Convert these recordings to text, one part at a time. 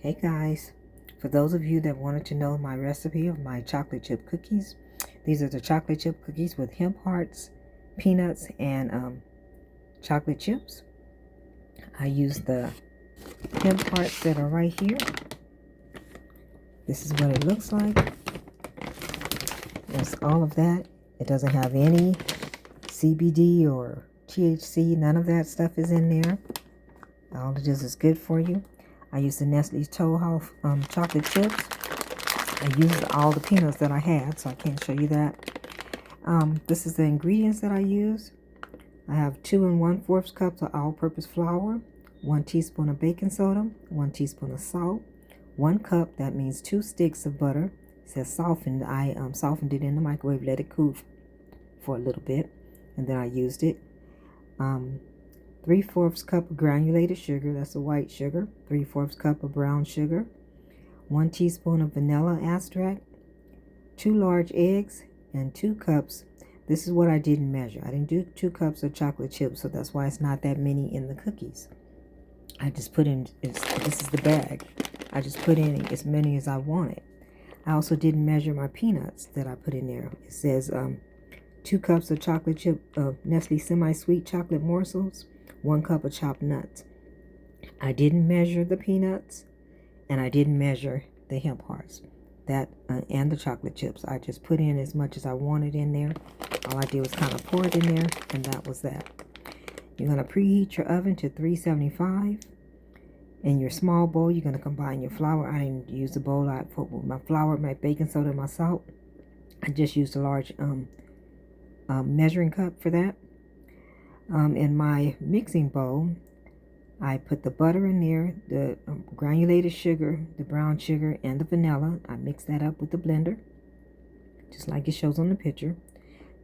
Hey guys, for those of you that wanted to know my recipe of my chocolate chip cookies, these are the chocolate chip cookies with hemp hearts, peanuts, and chocolate chips. I use the hemp hearts that are right here. This is what it looks like. There's all of that. It doesn't have any CBD or THC. None of that stuff is in there. All it is good for you. I use the Nestle's Toho chocolate chips. I used all the peanuts that I had, so I can't show you that. This is the ingredients that I use. I have 2 1/4 cups of all-purpose flour, 1 teaspoon of baking soda, 1 teaspoon of salt, 1 cup, that means 2 sticks of butter. It says softened. I softened it in the microwave, let it cool for a little bit, and then I used it. 3/4 cup of granulated sugar, that's the white sugar, 3/4 cup of brown sugar, 1 teaspoon of vanilla extract, 2 large eggs, and 2 cups. This is what I didn't measure. I didn't do 2 cups of chocolate chips, so that's why it's not that many in the cookies. I just put in, this is the bag. I just put in as many as I wanted. I also didn't measure my peanuts that I put in there. It says 2 cups of chocolate chip, Nestle semi-sweet chocolate morsels, 1 cup of chopped nuts. I didn't measure the peanuts, and I didn't measure the hemp hearts, and the chocolate chips. I just put in as much as I wanted in there. All I did was kind of pour it in there, and that was that. You're going to preheat your oven to 375. In your small bowl, you're going to combine your flour. I didn't use the bowl. I put my flour, my baking soda, and my salt. I just used a large measuring cup for that. In my mixing bowl, I put the butter in there, the granulated sugar, the brown sugar, and the vanilla. I mixed that up with the blender, just like it shows on the picture.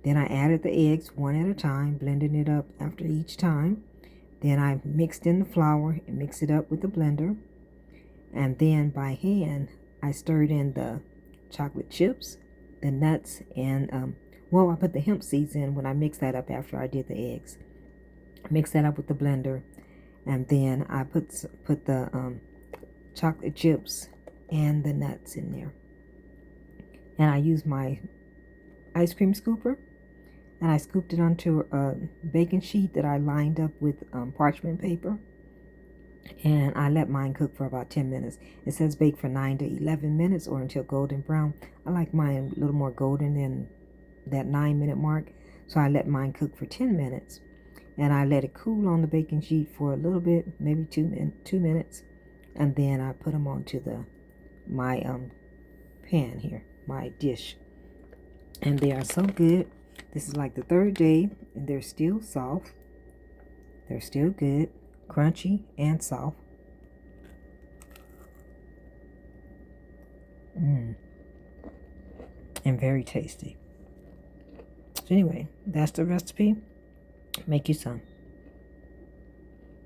Then I added the eggs one at a time, blending it up after each time. Then I mixed in the flour and mixed it up with the blender. And then by hand, I stirred in the chocolate chips, the nuts, and, I put the hemp seeds in when I mixed that up after I did the eggs. Mix that up with the blender, and then I put the chocolate chips and the nuts in there. And I used my ice cream scooper, and I scooped it onto a baking sheet that I lined up with parchment paper, and I let mine cook for about 10 minutes. It says bake for 9 to 11 minutes or until golden brown. I like mine a little more golden than that 9-minute mark, so I let mine cook for 10 minutes. And I let it cool on the baking sheet for a little bit, maybe 2 minutes. And then I put them onto my pan here, my dish. And they are so good. This is like the 3rd day, and they're still soft. They're still good, crunchy and soft. And very tasty. So anyway, that's the recipe. Make you some.